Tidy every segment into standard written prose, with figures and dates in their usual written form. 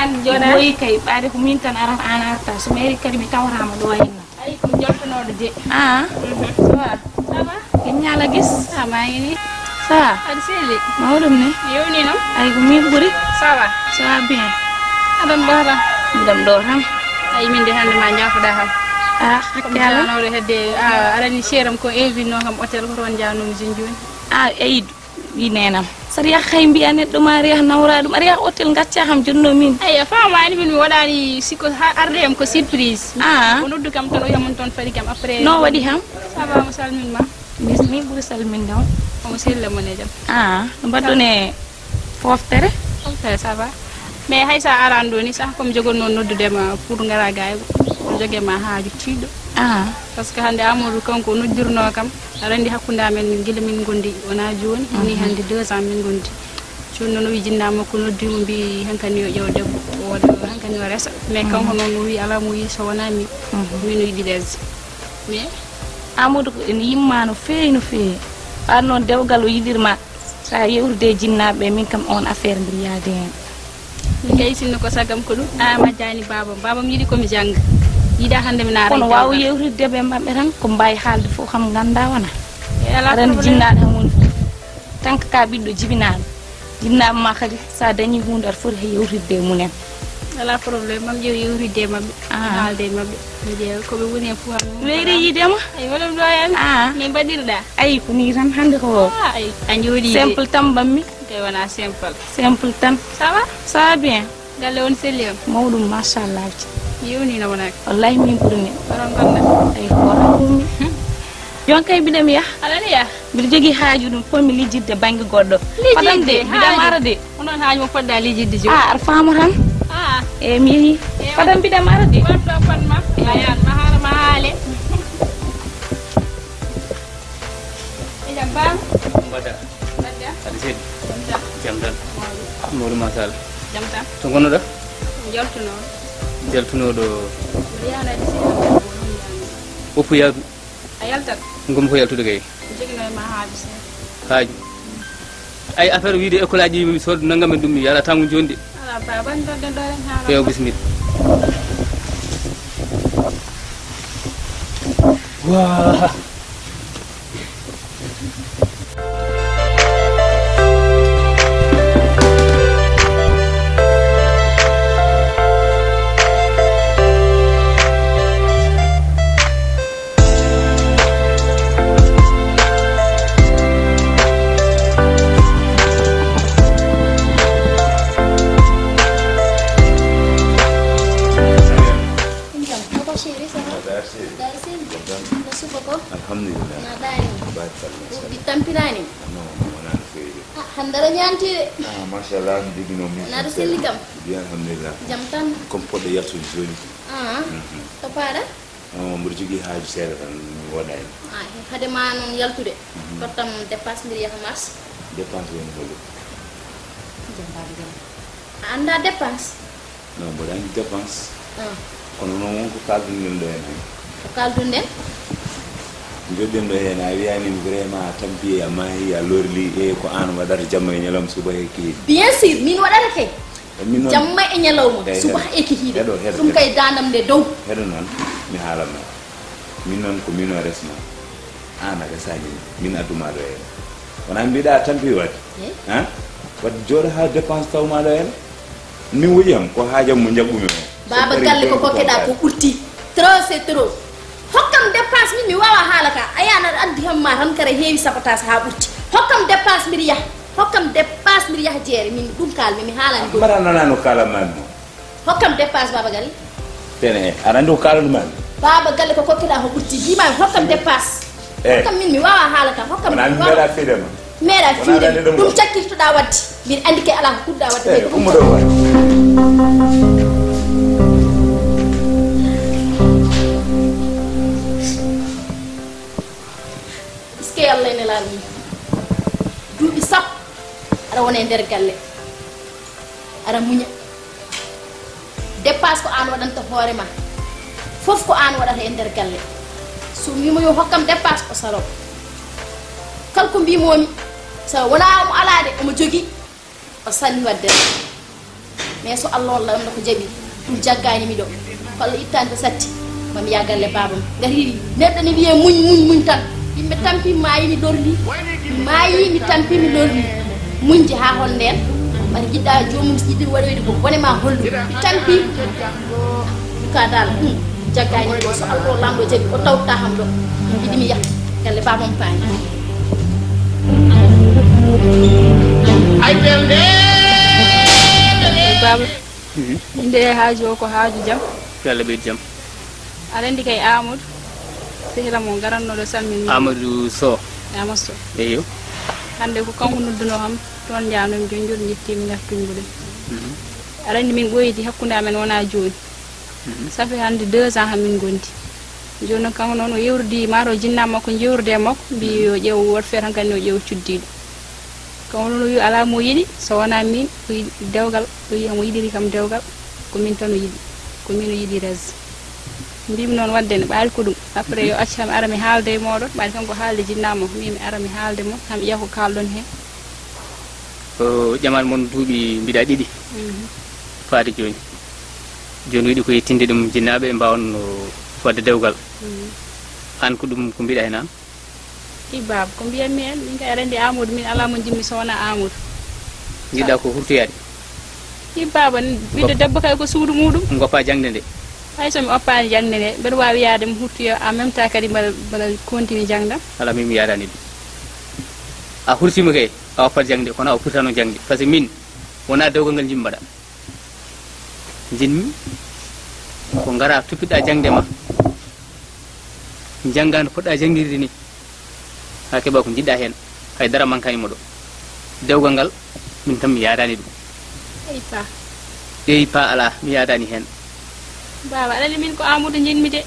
an joda boyi kay ɓaade ko min tan arata an arta so mairie kadi mi tawrama ɗo henna ay ko joltonoɗo je ça va ça va ken ñala gis maa ngi ni ça aɗa selli mawɗum ne yewni noon ay ko min ɓuuri ça va bien aɗon ɗo tan miɗam ɗo tan ay min de hande ma jafoɗa kam hakke ala janode hedde arani cheram ko invino kam hôtel ko toon janumi joni eyi wi nenam saɗa yaha hay mbiya neɗɗo ma aɗa yaha nawra ɗum aɗa yaha hôtel gacca kam jonno min ay famani min mi waɗani sikko arde am ko surprise o noddu kam tan o yamon toon faɗi kam après no waɗi ham ça va mo salminma min ɓuuri salminde on omo sella mon e jam no mbaɗɗone foftere foftere ça va mais hay sa aran ɗo ni sah komi jogonno noddudema pour gara gaygo o joguema haaju tiiɗo par ce que hande amadou kanko noddirno kam aɗa andi hakkude amen guila min gondi wona joni woni hande 2 ans min gondi joni noon o wi jinnama ko noddimo mbi hankani yo ƴew debbo o waɗa hankani o resa mais kanko noon o wi ala mo wi so wona min min o yiɗi lesde mais amadou ko ene yimma no feewi ɓaɗ noon dewgal o yiɗirma sa yewrude jinnaɓe min kam on affaire mbiɗa yaade hen min kay sinno ko sagam ko ɗum majjani babam yiɗi komi jangga yiɗa hande mi naara kono wawa yewrude ɓe mabɓe tan ko mbawi haalde fof kam ganda wona ala aɗa jinnaɗo tan woni fof tant que ka ɓiɗɗo jibinaɗo jinnaɓe ma kadi sa dañi hunde aɗa foti yewtidde e munen ala probléme mam ƴeew yewtidde e mabɓe haalde e mabɓe mi ƴeewa koɓe woni hen fof weyri yiidema ay waɗum ɗo hen min mbaɗirɗa ayi ko ni tan hande ko a jooɗi simple tan bammi kay wona simple tan ça va bien galle on selli on mawɗum machallah yewnino wonaka wallahi min ɓuurni oɗon gonɗa ay koran ɓurmi jon kay mbiɗami yaha aɗani yaha mbiɗa jogui haaju ɗum pomi lijjidde banggue goɗɗo fadam de mbiɗam ara de onon haaju mo poɗɗa lijjidde joni aɗa faama tan e mi yeehi fadam mbiɗam ara de wonɗo panma ayan ma haala ma haale e jam bam mbaɗa badda aɗa seeɗi jam tan mawɗum masala jam tan to gonnoɗa jaltunoɗo yanade seeɗa woppu yaadu a yaltat ngomi ko yaltude kay joguino ma haaju seeɗa haaju ay affaire wiide école aji mi sodde naggam e ɗum mi yala tangu joni de ala baban ɗon ɗo ren haala yo bisimilla wa alhamdulillah ditampirani handara ñantire machallah digino mi naɗa selli kam bien alhamdulillah jam tan comme poɗɗo yaltude joni to paɗa mboɗo jogui haaju seeɗa tan mi woɗani hade ma noon yaltude tottam dépense mbiri yaha marche dépense woni holo jam baɗo jam a anda dépense non mboɗo andi dépense kono noon wonko kaldunoɗen ɗo hen hay ko kaldunden joɗɗen ɗo hen a wiyanimi vraiment tampi a maahi a lorli e ko an waɗata jamma e ñalawma suba e kihiɗe bien sûr min waɗata kay jamma e ñalawma suba e kihiɗe ɗum kay dandam nde dow heɗo noon mi haalanma min noon ko min o resma an aga sañi min adduma ɗo hen wona mbiɗa tampi wadde wadde jooɗo ha dépense tawma ɗo hen min woƴiyam ko haajam mo jaɓɓumi o baba galle ko kokkeɗa ko ɓurti trop c'est trop hokkam dépense min mi wawa haala ka ayana aɗa andi hamma tan kara heewi sabotage ha ɓurti hokkam dépense mbiɗa yaha hokkam dépense mbiɗa yaha jeere min ɗum kalmi mi haalani ɗum mbaɗa nonano kalanmami mo hokkam dépense baba galle tene aɗa andi ko kalanumami baba galle ko kokkeɗa ko ɓurti jimami hokkam dépense hokkam min mi wawa haala kam hokkam meeɗa fiidema meeɗa fiide ɗum cakkirtoɗa wadde min andi kay ala ko kuɗɗa wadde ummoɗo wa Allah ene laali duuɓi sappo aɗa wona e nder galle aɗa muña dépense ko an waɗanta hoorema fof ko an waɗata e nder galle so wimo yo hokkam dépense o saro kala ko mbimomi so wona omo alade omo jogui o sanni wadde mais so Allah la ko jabi dum jaggani mi do falla ittande satti mami yagalle babam gari neddo ni wiye muñ tan yimbe tampi mayi mi dorli mayi mi tampi mi dorli muñji ha hon nden mari jidda jomum sidir wadoyde ko wone ma hollu mi tampi ka dal jaggani ko so Allah lamdo jabi o tawta ham do idi mi yak galle babam faani ay belde baba inde haaju ko haaju jam yalla be jam arendi kay Amadou sehira mo garanno do salmin Amadou So Amadou eyo hande ko kanko nodduno ham ton jaanum jonjur ñetti mi naftungude arendi min boyiti hakkunde amen wona joni safi hande 2 ans hamin gondi joni kanko non o yewrdi maro jinna makko jewrde makko bi yo jew wot fer hankani o jew cuddido kanko non wi ala mo yidi so wona min ko dewgal ko mo yidiri kam dewgal ko min tan o yidi ko min o yidi res mbimi non wadde ne baali ko dum après yo accam ara mi haalde e modon baali kanko haalde jinnamo mi ara mi haalde mo ham iya ko kaldon hen o jamal mon duubi mbida didi faade joni widi ko yettinde dum jinnabe mbawno wadde dewgal an ko dum ko mbida hen an ibab ko mbiya mi en min kay rendi Amadou min ala mo jimmi sona Amadou jidda ko hurtoyade ibaba biddo debbo kay ko suudu mudum ngoppa jangde nde hay so mi oppani jangde ne bedo wawi yaade mo hurtoyo en même temps kadi bala continue jangdam ala mi yaadani dum a hurtima kay a oppat jangde kono a furtano jangde par ce que min wona dewgal ngal jimbada jinmi ko ngara tuppida jangde ma jangano podda jangirde ni ha keba ko jidda hen hay dara mankani mo do dewgal ngal min tam mi yaadani dum ei pa ala mi yaadani hen baba alali min ko Amadou jinmi de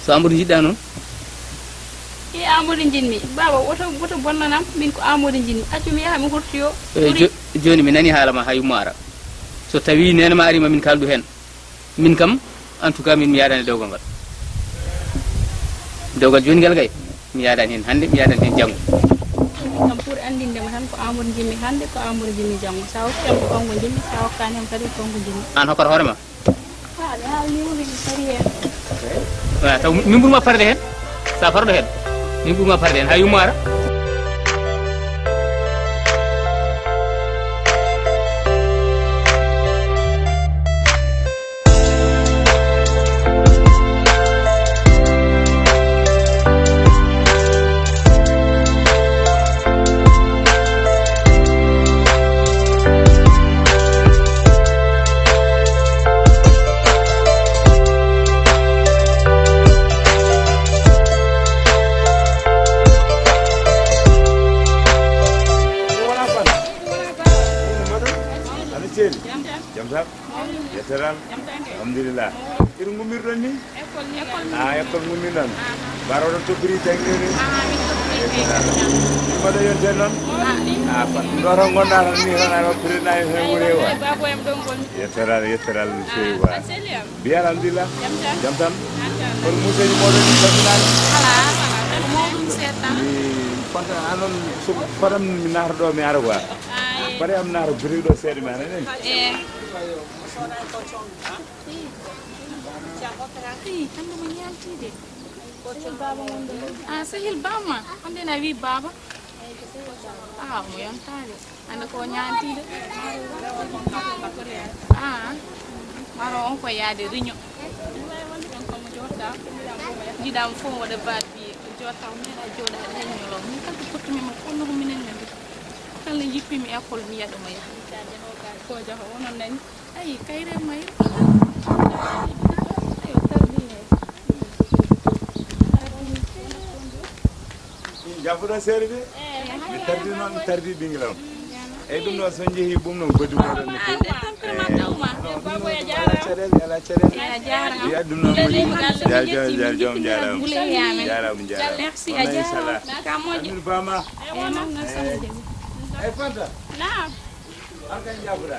so Amadou jidda non e Amadou jinmi baba woto bonnanam min ko Amadou jinmi accu mi yaha mi hurtiyo joni mi nani halama hay mara so tawi nenama arima min kaldu hen min kam en tout cas min mi yaadani dewgal joni gal gay mi yaadani hen hande mi yaadani hen jango kam pour andinde mo tan ko Amadou jinmi hande ko Amadou jinmi jango sa hokki am ko kanko jinmi sa hokkani am kadi ko kanko jinmi an hokkata hoorema ni woni sari hen taw min burma farde hen sa fardo hen min burma farde hen hay mara alhamdulillah iru ngumir don ni école ngumir non baro do tobri tangni ni bada yon den non pat ndoro gonda ni hana ko prina he wure wa yetteral fewa bi alhamdulillah jam tan ko musse ni modo ni banan ala mo setan fanta anon so faram mi nar do mi ara wa bare am nar bri do sedi man ne sehil bama onde na wi baba mo yontade anda ko nyantide maro on ko yaade riño jidam fo wada baat bi jotta mi la joda dañu lo mi kalko potumi mo ko no minen men kala yippi mi école mi yado mo ya ko jaho wonon nañ ay kayre may jafuɗon seere de mi tardi noon mi tardi ɓingilam eyyi ɗum ɗo so jeehi ɓum noon goddi moɗon no fewi ala caɗele wiya ɗum noon joom jarama inchallah amin bama eyyi fanta an kay jafuɗa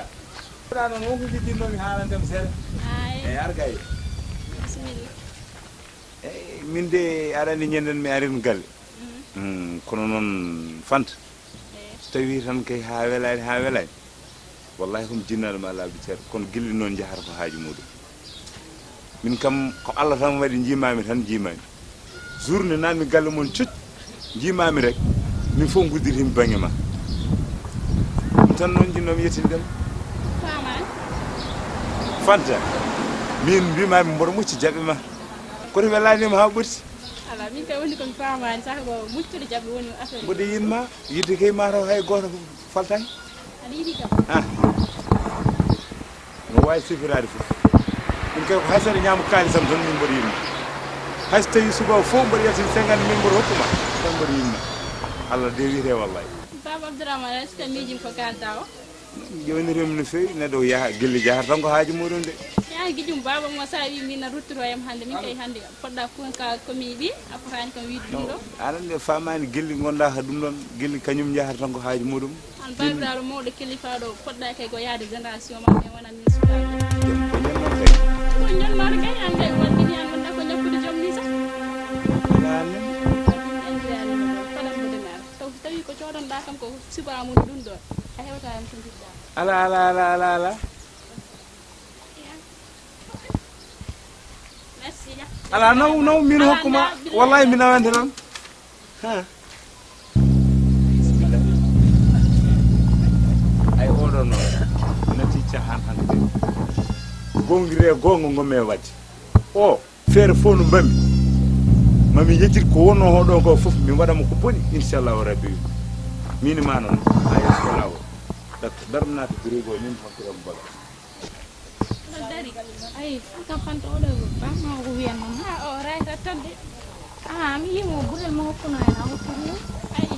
ɓuɗa noon wonko jiɗɗinnomi haalantema seeɗa eyyi ar gay eyyi min de aɗa andi ñanden mi arin galle kono noon fanta so tawi tan kay ha welani wallahi hum jinnal ma laabi cer kon gilli non jahar ko haaji mudum min kam ko Allah tan wadi jimami tan jimami journée nan mi galle mon ciuc jimami rek mi fo ngudiri mi bangi ma tan non jinnom yetindem fanta min bimami mbor mucci jabe ma ko to welani ma ha burti ala min kay woni ko famani sax go muccude jabe woni affaire bode yinma yidde kay ma raw hay goto faltay ali yidi kam no way sifirade fu min kay ko hasare nyam kalisam tan min mbor yinma hasta yusuba fo mbor yati 50 min mbor hokkuma tan mbor yinma Allah de wiite wallahi baba abdourahmane est-ce que mijim ko kalta o joni remno fewi neɗo yaha gilli jahar tan ko haaji muɗum de ya gijum baba mo sa wi min ruttoroyam hande min kay hande podda kunka komi bi afani kam wi dum do anan de famani gilli gonda ha dum don gilli kanyum jahar tan ko haaji muɗum an babiraɗo mawɗo kilifa ɗo podda kay ko yaade génération ma e wona min sukaɓe ko ñannon kay ko ñannoɗo kay ande waɗini an wonda ko ñakkude joom ni sax nanen tawi ko coɗonɗa kam ko suba mum ɗum ɗo a hewta hen ko jiɗɗa ala merci ala naw min hokkuma wallahi min nawante non ha bismillah ay oɗo no nati cahan hande gongire gongo ngomme wadde o feere fo no mbami mami yejjir ko wonno hoɗo ko fof mi waɗamo ko boni inchallahu rabbi min ma non ay ko lawo darna to grigo min fakkiram baga dari ay kam fanto oɗo bamma ko wiyan non ha o rayta todde mi yimo burel mo hokkuno en a hokkuni ay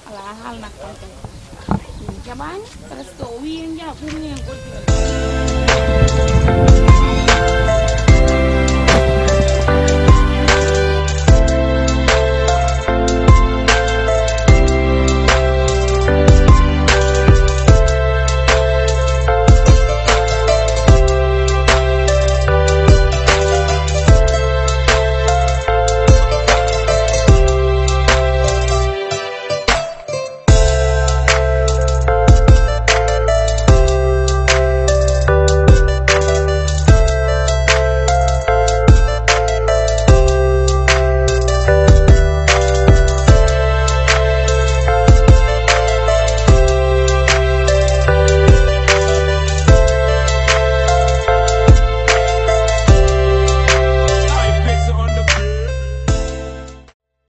ala halna ko jaɓani presque o wiyen jaa ɓurni hen goɗɗi